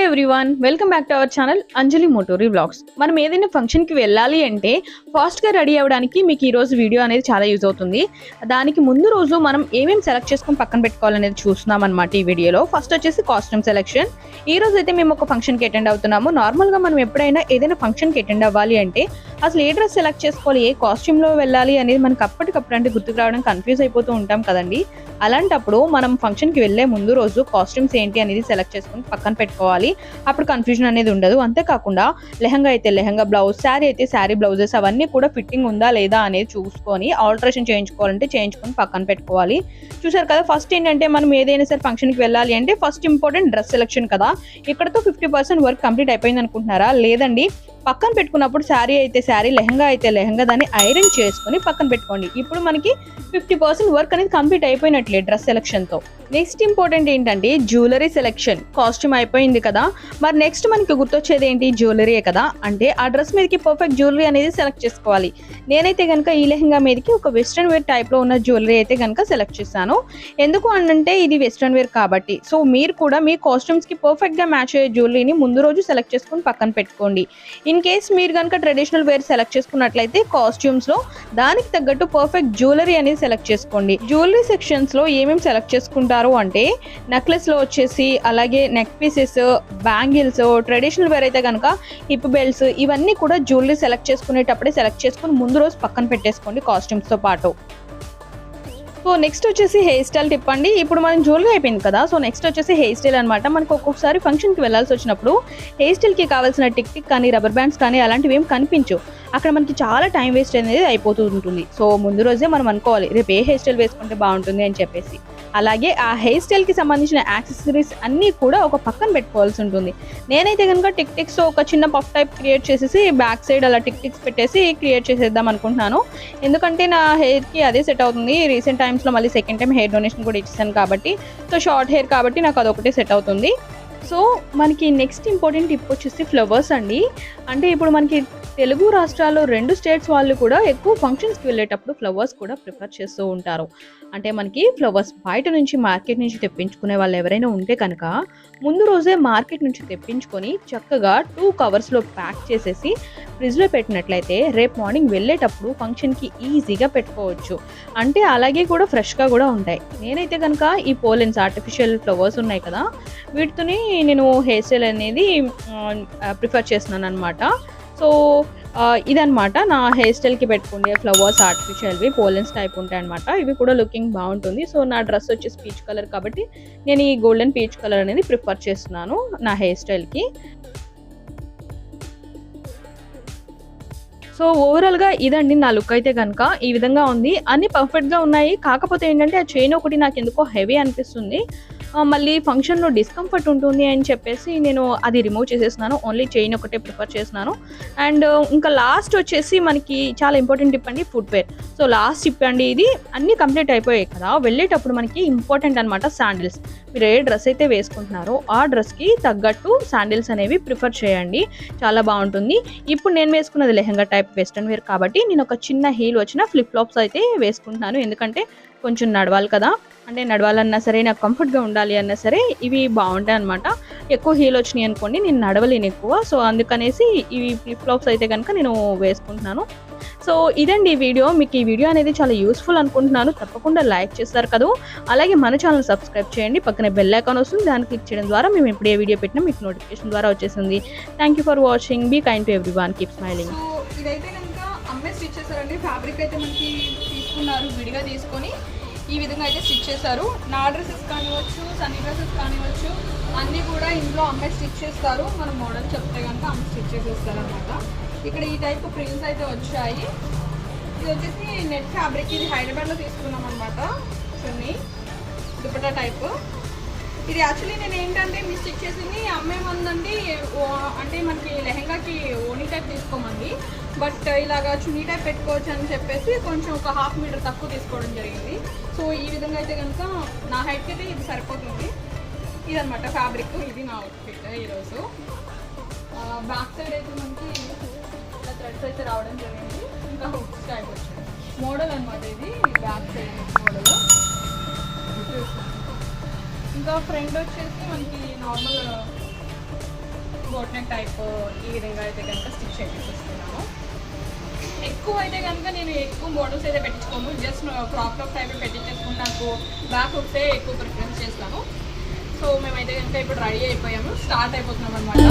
Everyone, welcome back to our channel Anjali మోటోరీ vlogs. మనం ఏదైనా ఫంక్షన్కి వెళ్ళాలి అంటే ఫాస్ట్గా రెడీ అవ్వడానికి మీకు ఈరోజు వీడియో అనేది చాలా యూజ్ అవుతుంది. దానికి ముందు రోజు మనం ఏమేమి సెలెక్ట్ చేసుకొని పక్కన పెట్టుకోవాలనేది చూస్తున్నాం అనమాట ఈ వీడియోలో. ఫస్ట్ వచ్చేసి కాస్ట్యూమ్ సెలెక్షన్. ఈ రోజు అయితే మేము ఒక ఫంక్షన్కి అటెండ్ అవుతున్నాము. నార్మల్గా మనం ఎప్పుడైనా ఏదైనా ఫంక్షన్కి అటెండ్ అవ్వాలి అంటే అసలు ఏ డ్రెస్ సెలెక్ట్ చేసుకోవాలి, ఏ కాస్ట్యూమ్లో వెళ్ళాలి అనేది మనకు అప్పటికప్పుడు అంటే గుర్తుకు రావడం కన్ఫ్యూజ్ అయిపోతూ ఉంటాం కదండి. అలాంటప్పుడు మనం ఫంక్షన్కి వెళ్ళే ముందు రోజు కాస్ట్యూమ్స్ ఏంటి అనేది సెలెక్ట్ చేసుకొని పక్కన పెట్టుకోవాలి. అప్పుడు కన్ఫ్యూజన్ అనేది ఉండదు. అంతేకాకుండా లెహంగా అయితే లెహంగా బ్లౌజ్, శారీ అయితే శారీ బ్లౌజెస్ అవన్నీ కూడా ఫిట్టింగ్ ఉందా లేదా అనేది చూసుకొని ఆల్టరేషన్ చేయించుకోవాలంటే చేయించుకొని పక్కన పెట్టుకోవాలి. చూసారు కదా, ఫస్ట్ ఏంటంటే మనం ఏదైనా సరే ఫంక్షన్కి వెళ్ళాలి అంటే ఫస్ట్ ఇంపార్టెంట్ డ్రెస్ సెలెక్షన్ కదా. ఇక్కడతో 50% వర్క్ కంప్లీట్ అయిపోయింది అనుకుంటున్నారా? లేదండి, పక్కన పెట్టుకున్నప్పుడు శారీ అయితే శారీ, లెహంగా అయితే లెహంగా దాన్ని ఐరన్ చేసుకొని పక్కన పెట్టుకోండి. ఇప్పుడు మనకి 50% వర్క్ అనేది కంప్లీట్ అయిపోయినట్లే డ్రెస్ సెలెక్షన్తో. నెక్స్ట్ ఇంపార్టెంట్ ఏంటంటే జ్యువెలరీ సెలెక్షన్. కాస్ట్యూమ్ అయిపోయింది కదా, మరి నెక్స్ట్ మనకి గుర్తొచ్చేది ఏంటి? జ్యువెలరీ కదా. అంటే ఆ డ్రెస్ మీదకి పర్ఫెక్ట్ జ్యువెలరీ అనేది సెలెక్ట్ చేసుకోవాలి. నేనైతే కనుక ఈ లెహంగా మీదకి ఒక వెస్ట్రన్ వేర్ టైప్లో ఉన్న జ్యువెలరీ అయితే కనుక సెలెక్ట్ చేశాను. ఎందుకు అంటే ఇది వెస్ట్రన్ వేర్ కాబట్టి. సో మీరు కూడా మీ కాస్ట్యూమ్స్కి పర్ఫెక్ట్గా మ్యాచ్ అయ్యే జ్యువెలరీని ముందు రోజు సెలెక్ట్ చేసుకొని పక్కన పెట్టుకోండి. ఇన్ కేస్ మీరు కనుక ట్రెడిషనల్ వేర్ సెలెక్ట్ చేసుకున్నట్లయితే కాస్ట్యూమ్స్లో దానికి తగ్గట్టు పర్ఫెక్ట్ జ్యువెలరీ అనేది సెలెక్ట్ చేసుకోండి. జ్యువెలరీ సెక్షన్స్లో ఏమేమి సెలెక్ట్ చేసుకుంటారు అంటే నెక్లెస్లో వచ్చేసి, అలాగే neck pieces, bangles, traditional wear అయితే కనుక హిప్ బెల్ట్స్, ఇవన్నీ కూడా జ్యువెలరీ సెలెక్ట్ చేసుకునేటప్పుడే సెలెక్ట్ చేసుకుని ముందు రోజు పక్కన పెట్టేసుకోండి కాస్ట్యూమ్స్తో పాటు. సో నెక్స్ట్ వచ్చేసి హెయిర్ స్టైల్ టిప్ అండి. ఇప్పుడు మనం జ్యువెలరీ అయిపోయింది కదా, సో నెక్స్ట్ వచ్చేసి హెయిర్ స్టైల్ అనమాట. మనకు ఒక్కొక్కసారి ఫంక్షన్కి వెళ్ళాల్సి వచ్చినప్పుడు హెయిర్ స్టైల్కి కావాల్సిన టిక్ కానీ రబ్బర్ బ్యాండ్స్ కానీ అలాంటివి ఏం కనిపించవు. అక్కడ మనకి చాలా టైం వేస్ట్ అనేది అయిపోతూ ఉంటుంది. సో ముందు రోజే మనం అనుకోవాలి రేపు ఏ హెయిర్ స్టైల్ వేసుకుంటే బాగుంటుంది అని చెప్పేసి. అలాగే ఆ హెయిర్ స్టైల్కి సంబంధించిన యాక్సెసరీస్ అన్నీ కూడా ఒక పక్కన పెట్టుకోవాల్సి ఉంటుంది. నేనైతే కనుక టిక్స్ ఒక చిన్న పఫ్ టైప్ క్రియేట్ చేసేసి బ్యాక్ సైడ్ అలా టిక్స్ పెట్టేసి క్రియేట్ చేసేద్దాం అనుకుంటున్నాను. ఎందుకంటే నా హెయిర్కి అదే సెట్ అవుతుంది. రీసెంట్ టైమ్స్లో మళ్ళీ సెకండ్ టైం హెయిర్ డొనేషన్ కూడా ఇచ్చాను కాబట్టి, సో షార్ట్ హెయిర్ కాబట్టి నాకు అదొకటే సెట్ అవుతుంది. సో మనకి నెక్స్ట్ ఇంపార్టెంట్ టిప్ వచ్చేసి ఫ్లవర్స్ అండి. అంటే ఇప్పుడు మనకి తెలుగు రాష్ట్రాల్లో 2 స్టేట్స్ వాళ్ళు కూడా ఎక్కువ ఫంక్షన్స్కి వెళ్ళేటప్పుడు ఫ్లవర్స్ కూడా ప్రిఫర్ చేస్తూ ఉంటారు. అంటే మనకి ఫ్లవర్స్ బయట నుంచి మార్కెట్ నుంచి తెప్పించుకునే వాళ్ళు ఎవరైనా ఉంటే కనుక ముందు రోజే మార్కెట్ నుంచి తెప్పించుకొని చక్కగా 2 కవర్స్లో ప్యాక్ చేసేసి ఫ్రిడ్జ్లో పెట్టినట్లయితే రేపు మార్నింగ్ వెళ్ళేటప్పుడు ఫంక్షన్కి ఈజీగా పెట్టుకోవచ్చు. అంటే అలాగే కూడా ఫ్రెష్గా కూడా ఉంటాయి. నేనైతే కనుక ఈ పోలెన్స్ ఆర్టిఫిషియల్ ఫ్లవర్స్ ఉన్నాయి కదా, వీటితోనే నేను హెయిర్ స్టైల్ అనేది ప్రిఫర్ చేస్తున్నాను అనమాట. సో ఇదనమాట నా హెయిర్ స్టైల్కి పెట్టుకుండే ఫ్లవర్స్ ఆర్టిఫిషియల్వి పోలెన్స్ టైప్ ఉంటాయి అనమాట. ఇవి కూడా లుకింగ్ బాగుంటుంది. సో నా డ్రెస్ వచ్చేసి పీచ్ కలర్ కాబట్టి నేను ఈ గోల్డెన్ పీచ్ కలర్ అనేది ప్రిఫర్ చేస్తున్నాను నా హెయిర్ స్టైల్కి. సో ఓవరాల్గా ఇదండి నా లుక్ అయితే కనుక ఈ విధంగా ఉంది. అన్నీ పర్ఫెక్ట్గా ఉన్నాయి. కాకపోతే ఏంటంటే ఆ చైన్ ఒకటి నాకు ఎందుకో హెవీ అనిపిస్తుంది. మళ్ళీ ఫంక్షన్లో డిస్కంఫర్ట్ ఉంటుంది అని చెప్పేసి నేను అది రిమూవ్ చేసేస్తున్నాను. ఓన్లీ చైన్ ఒకటే ప్రిఫర్ చేస్తున్నాను. అండ్ ఇంకా లాస్ట్ వచ్చేసి మనకి చాలా ఇంపార్టెంట్ టిప్ అండి, ఫుట్వేర్. సో లాస్ట్ టిప్ అండి ఇది. అన్నీ కంప్లీట్ అయిపోయాయి కదా, వెళ్ళేటప్పుడు మనకి ఇంపార్టెంట్ అనమాట శాండిల్స్. మీరు ఏ డ్రెస్ అయితే వేసుకుంటున్నారో ఆ డ్రెస్కి తగ్గట్టు శాండిల్స్ అనేవి ప్రిఫర్ చేయండి, చాలా బాగుంటుంది. ఇప్పుడు నేను వేసుకున్నది లెహంగా టైప్ వెస్ట్రన్ వేర్ కాబట్టి నేను ఒక చిన్న హీల్ వచ్చిన ఫ్లిప్ ఫ్లాప్స్ అయితే వేసుకుంటున్నాను. ఎందుకంటే కొంచెం నడవాలి కదా, అంటే నడవాలన్నా సరే నాకు కంఫర్ట్గా ఉండాలి అన్నా సరే ఇవి బాగుంటాయి అనమాట. ఎక్కువ హీల్ వచ్చినాయి అనుకోండి నేను నడవలేను ఎక్కువ. సో అందుకనేసి ఇవి ఫ్లిప్ ఫ్లాప్స్ అయితే కనుక నేను వేసుకుంటున్నాను. సో ఇదండి ఈ వీడియో. మీకు ఈ వీడియో అనేది చాలా యూస్ఫుల్ అనుకుంటున్నాను. తప్పకుండా లైక్ చేస్తారు కదా, అలాగే మన ఛానల్ సబ్స్క్రైబ్ చేయండి. పక్కనే బెల్ ఐకాన్ వస్తుంది, దాన్ని క్లిక్ చేయడం ద్వారా మేము ఎప్పుడు ఏ వీడియో పెట్టినా మీకు నోటిఫికేషన్ ద్వారా వచ్చేసింది. Thank you for watching. Be kind to everyone, keep smiling. So ఇదైతే కనుక అమ్మే స్టిచ్ చేశారండి. ఫ్యాబ్రిక్ అయితే మనకి తీసుకున్నారు, విడిగా తీసుకొని ఈ విధంగా అయితే స్టిచ్ చేశారు. నా డ్రెస్సెస్ కానివచ్చు, సన్నీ డ్రెస్సెస్ కానివచ్చు, అన్నీ కూడా ఇంట్లో అమ్మాయి స్టిచ్ చేస్తారు. మనం మోడల్ చెప్తే కనుక అమ్మ స్టిచ్ చేసేస్తారు అనమాట. ఇక్కడ ఈ టైప్ ప్రింట్స్ అయితే వచ్చాయి. ఇది వచ్చేసి నెట్ ఫ్యాబ్రిక్, ఇది హైదరాబాద్లో తీసుకున్నాం అనమాట. చున్నీ దుపట్టా టైప్. ఇది యాక్చువల్లీ నేను ఏంటంటే మిస్టేక్ చేసింది, అమ్మేమందండి అంటే మనకి లెహంగాకి ఓనీ టైప్ తీసుకోమంది, బట్ ఇలాగా చున్నీ టైప్ పెట్టుకోవచ్చు అని చెప్పేసి కొంచెం ఒక 1/2 మీటర్ తక్కువ తీసుకోవడం జరిగింది. సో ఈ విధంగా అయితే కనుక నా హైట్కి అయితే ఇది సరిపోతుంది. ఇదనమాట ఫ్యాబ్రిక్. ఇది నా అవుట్ఫిట్ ఈరోజు. బ్యాక్ సైడ్ అయితే మనకి అయితే రావడం జరిగింది. ఇంకా హుక్స్ టైప్ వచ్చింది మోడల్ అనమాట. ఇది బ్యాక్ సైడ్ మోడల్. ఇంకా ఫ్రంట్ వచ్చేసి మనకి నార్మల్ బోట్ నెక్ టైప్ ఈ విధంగా అయితే కనుక స్టిచ్ చేయించుకున్నాము. ఎక్కువ అయితే కనుక నేను ఎక్కువ మోడల్స్ అయితే పెట్టించుకోను, జస్ట్ క్రాప్ టాప్ టైప్ పెట్టించేసుకుని నాకు బ్యాక్ హుక్సే ఎక్కువ ప్రిఫరెన్స్ చేస్తాను. సో మేమైతే కనుక ఇప్పుడు రెడీ అయిపోయాము, స్టార్ట్ అయిపోతున్నాం అనమాట.